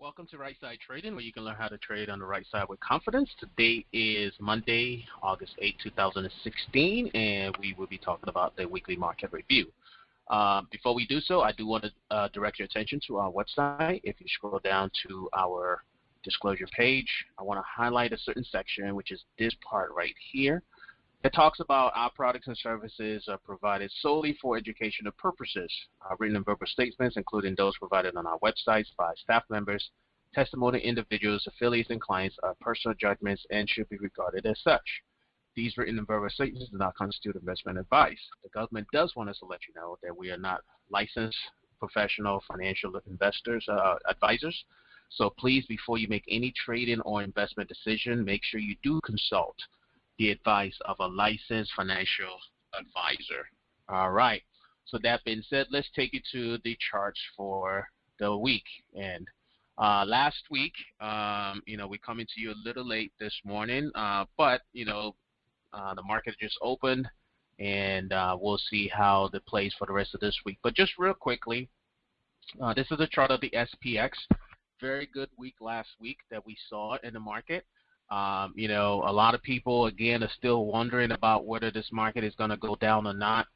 Welcome to Right Side Trading, where you can learn how to trade on the right side with confidence. Today is Monday, August 8, 2016, and we will be talking about the weekly market review. Before we do so, I do want to direct your attention to our website. If you scroll down to our disclosure page, I want to highlight a certain section, which is this part right here. It talks about our products and services are provided solely for educational purposes. Written and verbal statements, including those provided on our websites by staff members, testimony individuals, affiliates, and clients, are personal judgments and should be regarded as such. These written and verbal statements do not constitute investment advice. The government does want us to let you know that we are not licensed professional financial advisors. So please, before you make any trading or investment decision, make sure you do consult the advice of a licensed financial advisor. All right. So that being said, let's take you to the charts for the week. And last week, we coming to you a little late this morning, but the market just opened, and we'll see how it plays for the rest of this week. But just real quickly, this is a chart of the SPX. Very good week last week that we saw in the market. A lot of people, again, are still wondering about whether this market is going to go down or not.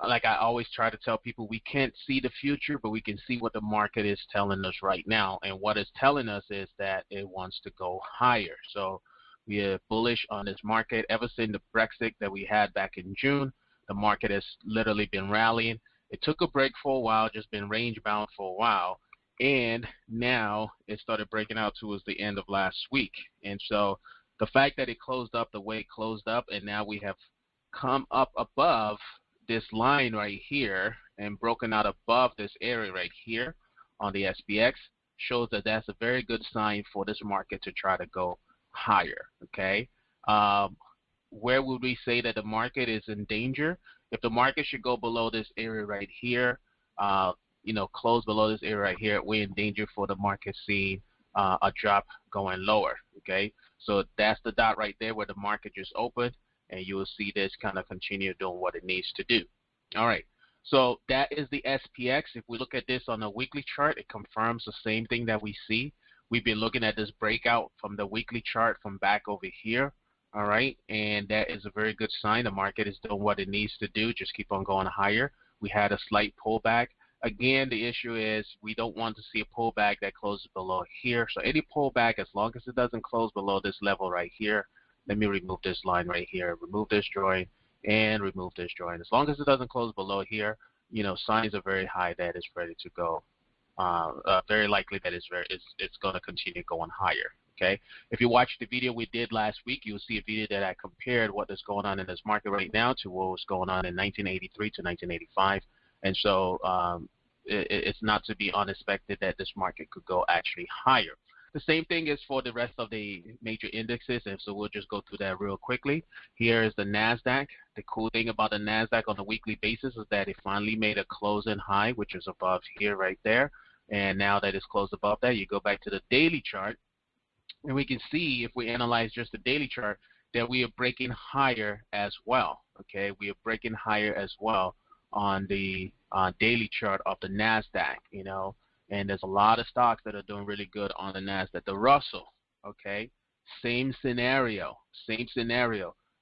Like I always try to tell people, we can't see the future, but we can see what the market is telling us right now. And what it's telling us is that it wants to go higher. So we are bullish on this market. Ever since the Brexit that we had back in June, the market has literally been rallying. It took a break for a while, just been range bound for a while. And now it started breaking out towards the end of last week. And so the fact that it closed up the way it closed up, and now we have come up above this line right here and broken out above this area right here on the SPX, shows that that's a very good sign for this market to try to go higher. Okay. Where would we say that the market is in danger? If the market should go below this area right here, close below this area right here, we're in danger for the market seeing a drop going lower. Okay, so that's the dot right there where the market just opened, and you will see this kind of continue doing what it needs to do. All right, so that is the SPX. If we look at this on a weekly chart, it confirms the same thing that we see. We've been looking at this breakout from the weekly chart from back over here. All right, and that is a very good sign. The market is doing what it needs to do, just keep on going higher. We had a slight pullback. Again, the issue is we don't want to see a pullback that closes below here. So any pullback, as long as it doesn't close below this level right here, let me remove this line right here, remove this joint, and remove this joint. As long as it doesn't close below here, signs are very high that it's ready to go. Very likely that it's going to continue going higher. Okay. If you watched the video we did last week, you'll see a video that I compared what is going on in this market right now to what was going on in 1983 to 1985. And so it's not to be unexpected that this market could go actually higher. The same thing is for the rest of the major indexes, and so we'll just go through that real quickly. Here is the Nasdaq. The cool thing about the Nasdaq on a weekly basis is that it finally made a closing high, which is above here right there. And now that it's closed above that, you go back to the daily chart, and we can see, if we analyze just the daily chart, that we are breaking higher as well. Okay, we are breaking higher as well on the daily chart of the Nasdaq, and there's a lot of stocks that are doing really good on the Nasdaq. The Russell, okay, same scenario.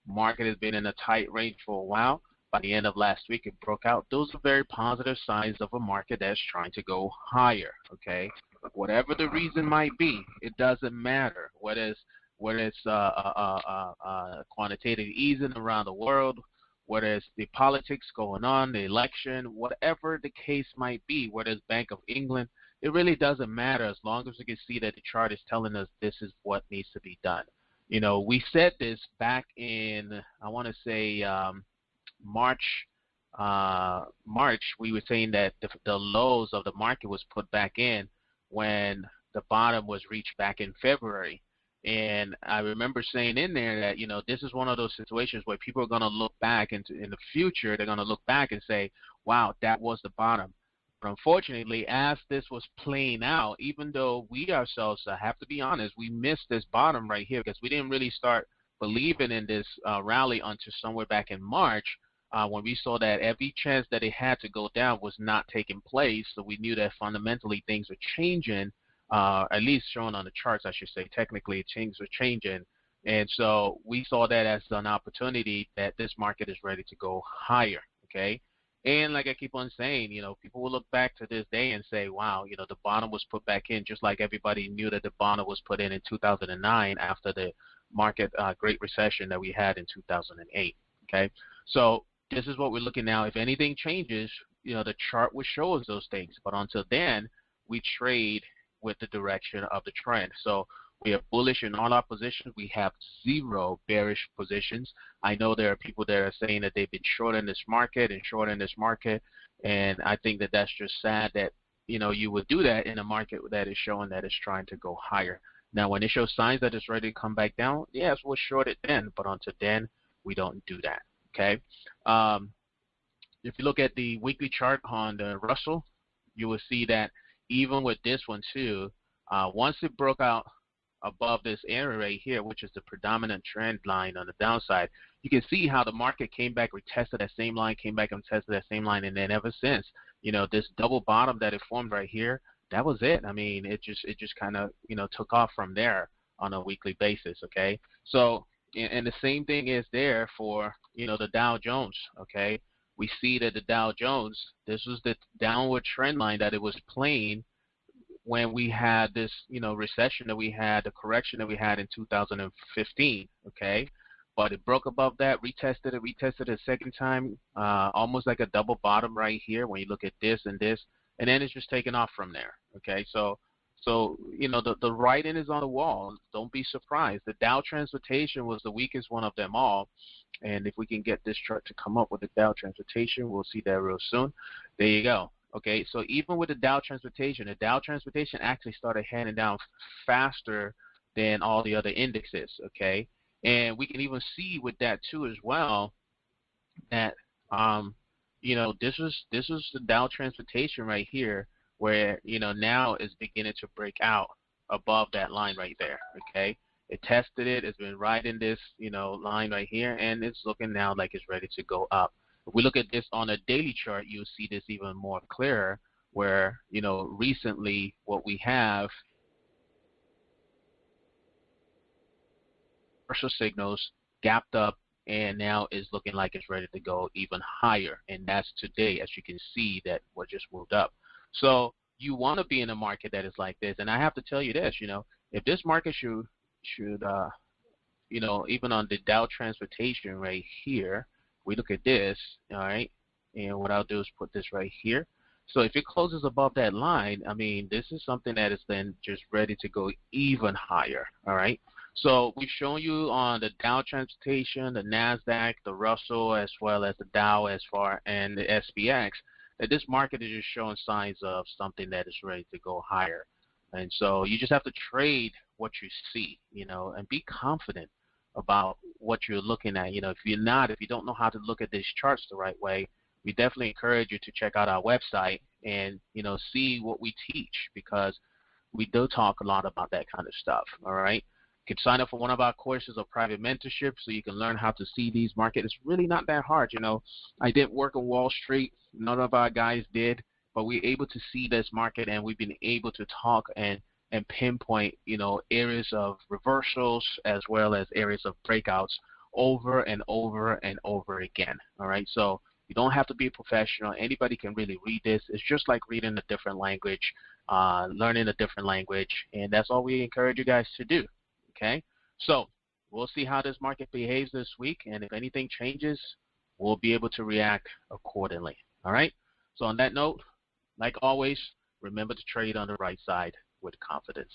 Market has been in a tight range for a while. By the end of last week, it broke out. Those are very positive signs of a market that's trying to go higher. Okay, whatever the reason might be, it doesn't matter. Whether it's quantitative easing around the world, whether it's the politics going on, the election, whatever the case might be, whether it's Bank of England, it really doesn't matter as long as we can see that the chart is telling us this is what needs to be done. We said this back in, I want to say, March. We were saying that the lows of the market was put back in when the bottom was reached back in February. And I remember saying in there that, this is one of those situations where people are going to look back in the future. They're going to look back and say, wow, that was the bottom. But unfortunately, as this was playing out, even though we ourselves, I have to be honest, we missed this bottom right here because we didn't really start believing in this rally until somewhere back in March when we saw that every chance that it had to go down was not taking place. So we knew that fundamentally things were changing at least shown on the charts, I should say. Technically, things are changing. And so we saw that as an opportunity that this market is ready to go higher, okay? And like I keep on saying, people will look back to this day and say, wow, the bottom was put back in, just like everybody knew that the bottom was put in 2009 after the market great recession that we had in 2008, okay? So this is what we're looking now. If anything changes, the chart will show us those things. But until then, we trade with the direction of the trend. So we are bullish in all our positions. We have 0 bearish positions. I know there are people that are saying that they've been short in this market and short in this market, and I think that that's just sad that you would do that in a market that is showing that it's trying to go higher. Now, when it shows signs that it's ready to come back down, yes, we'll short it then, but until then, we don't do that. Okay. If you look at the weekly chart on the Russell, you will see that even with this one too, once it broke out above this area right here, which is the predominant trend line on the downside, you can see how the market came back, retested that same line, came back and tested that same line, and then ever since, this double bottom that it formed right here, that was it. I mean, it just kind of took off from there on a weekly basis. Okay, so and the same thing is there for the Dow Jones. Okay, we see that the Dow Jones, this was the downward trend line that it was playing when we had this, recession that we had, the correction that we had in 2015, okay? But it broke above that, retested it a second time, almost like a double bottom right here when you look at this, and then it's just taken off from there, okay? So the writing is on the wall. Don't be surprised. The Dow Transportation was the weakest one of them all, and if we can get this chart to come up with the Dow Transportation, we'll see that real soon. There you go. Okay, so even with the Dow Transportation actually started heading down faster than all the other indexes, okay? And we can even see with that too as well that this is the Dow Transportation right here where now is beginning to break out above that line right there, okay? It tested it, it's been riding this line right here, and it's looking now like it's ready to go up. If we look at this on a daily chart, you'll see this even more clearer where, recently what we have commercial signals gapped up and now is looking like it's ready to go even higher. And that's today, as you can see, that what just moved up. So you want to be in a market that is like this. And I have to tell you this, if this market should even on the Dow Transportation right here, we look at this, all right, and what I'll do is put this right here. So if it closes above that line, I mean, this is something that is then just ready to go even higher, all right? So we've shown you on the Dow Transportation, the Nasdaq, the Russell, as well as the Dow and the SPX, that this market is just showing signs of something that is ready to go higher. And so you just have to trade what you see, and be confident about what you're looking at. If you don't know how to look at these charts the right way, we definitely encourage you to check out our website and see what we teach, because we do talk a lot about that kind of stuff. All right, you can sign up for one of our courses of private mentorship so you can learn how to see these markets. It's really not that hard. I didn't work on Wall Street, none of our guys did, but we're able to see this market, and we've been able to talk and pinpoint areas of reversals as well as areas of breakouts over and over and over again. All right, so you don't have to be a professional. Anybody can really read this. It's just like reading a different language, learning a different language, and that's all we encourage you guys to do. Okay, so we'll see how this market behaves this week, and if anything changes, we'll be able to react accordingly. All right, so on that note, like always, remember to trade on the right side with confidence.